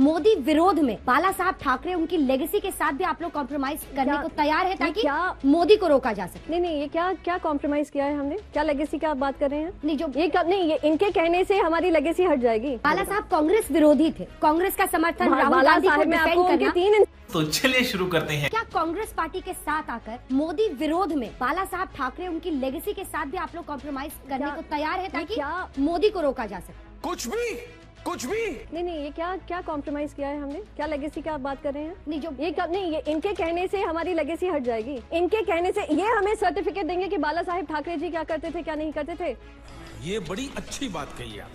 मोदी विरोध में बाला साहब ठाकरे उनकी लेगेसी के साथ भी आप लोग कॉम्प्रोमाइज करने को तैयार है ताकि मोदी को रोका जा सके? नहीं, ये क्या कॉम्प्रोमाइज किया है हमने? क्या लेगेसी का आप बात कर रहे हैं? नहीं, जो ये इनके कहने से हमारी लेगेसी हट जाएगी। बाला साहब कांग्रेस विरोधी थे, कांग्रेस का समर्थन राहुल गांधी को डिफेंड करना। तो चलिए शुरू करते हैं। क्या कांग्रेस पार्टी के साथ आकर मोदी विरोध में बाला साहब ठाकरे उनकी लेगेसी के साथ भी आप लोग कॉम्प्रोमाइज करने को तैयार है ताकि मोदी को रोका जा सके? कुछ भी नहीं, ये क्या कॉम्प्रोमाइज किया है हमने? क्या लेगेसी का आप बात कर रहे हैं? नहीं, जो ये इनके कहने से हमारी लेगेसी हट जाएगी। इनके कहने से ये हमें सर्टिफिकेट देंगे कि बाला साहेब ठाकरे जी क्या करते थे, क्या नहीं करते थे। ये बड़ी अच्छी बात कही आप।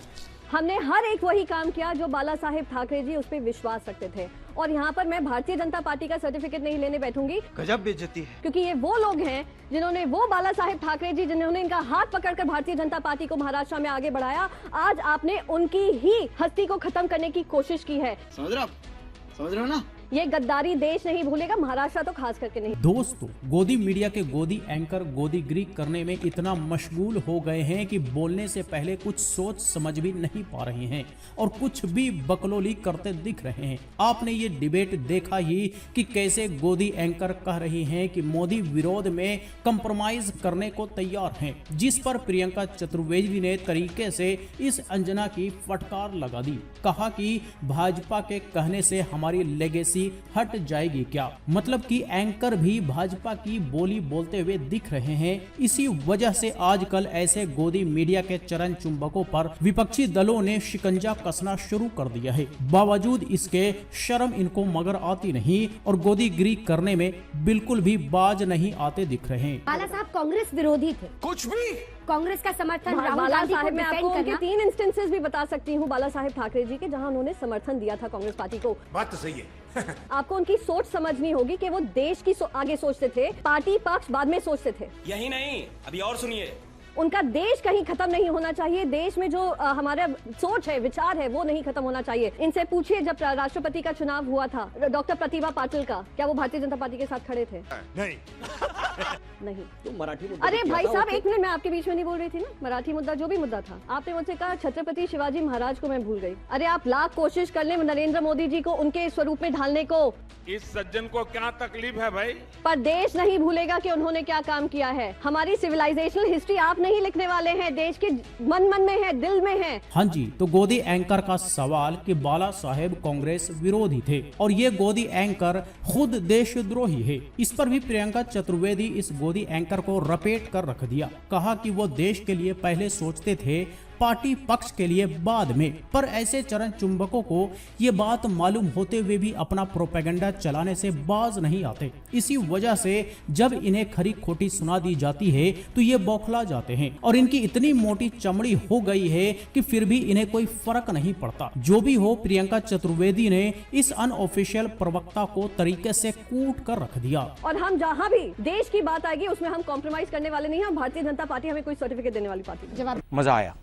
हमने हर एक वही काम किया जो बाला साहेब ठाकरे जी उस पर विश्वास रखते थे। और यहाँ पर मैं भारतीय जनता पार्टी का सर्टिफिकेट नहीं लेने बैठूंगी। गजब बेइज्जती है। क्योंकि ये वो लोग हैं जिन्होंने, वो बाला साहेब ठाकरे जी जिन्होंने इनका हाथ पकड़कर भारतीय जनता पार्टी को महाराष्ट्र में आगे बढ़ाया। आज आपने उनकी ही हस्ती को खत्म करने की कोशिश की है। समझ रहे हो ना? ये गद्दारी देश नहीं भूलेगा, महाराष्ट्र तो खास करके नहीं। दोस्तों, गोदी मीडिया के गोदी एंकर गोदीगिरी करने में इतना मशगूल हो गए हैं कि बोलने से पहले कुछ सोच समझ भी नहीं पा रहे हैं और कुछ भी बकलोली करते दिख रहे हैं। आपने ये डिबेट देखा ही कि कैसे गोदी एंकर कह रही हैं कि मोदी विरोध में कंप्रोमाइज करने को तैयार हैं, जिस पर प्रियंका चतुर्वेदी ने तरीके से इस अंजना की फटकार लगा दी। कहा कि भाजपा के कहने से हमारी लेगेसी हट जाएगी क्या? मतलब कि एंकर भी भाजपा की बोली बोलते हुए दिख रहे हैं। इसी वजह से आजकल ऐसे गोदी मीडिया के चरण चुंबकों पर विपक्षी दलों ने शिकंजा कसना शुरू कर दिया है। बावजूद इसके शर्म इनको मगर आती नहीं और गोदीगिरी करने में बिल्कुल भी बाज नहीं आते दिख रहे हैं। बाला साहब कांग्रेस विरोधी थे, कुछ भी कांग्रेस का समर्थन राहुल बाला गांधी को साहेब, मैं आपको डिफेंड उनके करना। 3 इंस्टेंसेस भी बता सकती हूँ बाला साहेब ठाकरे जी के, जहां उन्होंने समर्थन दिया था कांग्रेस पार्टी को। बात तो सही है। आपको उनकी सोच समझनी होगी कि वो देश की आगे सोचते थे, पार्टी पक्ष बाद में सोचते थे। यही नहीं, अभी और सुनिए। उनका देश कहीं खत्म नहीं होना चाहिए। देश में जो हमारा सोच है, विचार है, वो नहीं खत्म होना चाहिए। इनसे पूछिए, जब राष्ट्रपति का चुनाव हुआ था डॉक्टर प्रतिभा पाटिल का, क्या वो भारतीय जनता पार्टी के साथ खड़े थे? नहीं। तुम मराठी में अरे भाई साहब, एक मिनट, मैं आपके बीच में नहीं बोल रही थी ना। मराठी मुद्दा जो भी मुद्दा था, आपने मुझसे कहा छत्रपति शिवाजी महाराज को मैं भूल गई। अरे आप लाख कोशिश कर लें नरेंद्र मोदी जी को उनके स्वरूप में ढालने को। इस सज्जन को क्या तकलीफ है भाई? पर देश नहीं भूलेगा कि उन्होंने क्या काम किया है। हमारी सिविलाइजेशनल हिस्ट्री आप नहीं लिखने वाले हैं, देश के मन में है, दिल में है। हाँ जी, तो गोदी एंकर का सवाल कि बाला साहेब कांग्रेस विरोधी थे और ये गोदी एंकर खुद देशद्रोही है। इस पर भी प्रियंका चतुर्वेदी इस गोदी एंकर को रपेट कर रख दिया। कहा कि वो देश के लिए पहले सोचते थे, पार्टी पक्ष के लिए बाद में। पर ऐसे चरण चुंबकों को ये बात मालूम होते हुए भी अपना प्रोपेगेंडा चलाने से बाज नहीं आते। इसी वजह से जब इन्हें खरी खोटी सुना दी जाती है तो ये बौखला जाते हैं और इनकी इतनी मोटी चमड़ी हो गई है कि फिर भी इन्हें कोई फर्क नहीं पड़ता। जो भी हो, प्रियंका चतुर्वेदी ने इस अनऑफिशियल प्रवक्ता को तरीके से कूट कर रख दिया। और हम जहाँ भी देश की बात आएगी उसमें हम कॉम्प्रोमाइज करने वाले नहीं हैं। भारतीय जनता पार्टी हमें कोई सर्टिफिकेट देने वाली पार्टी नहीं। जवाब मजा आया।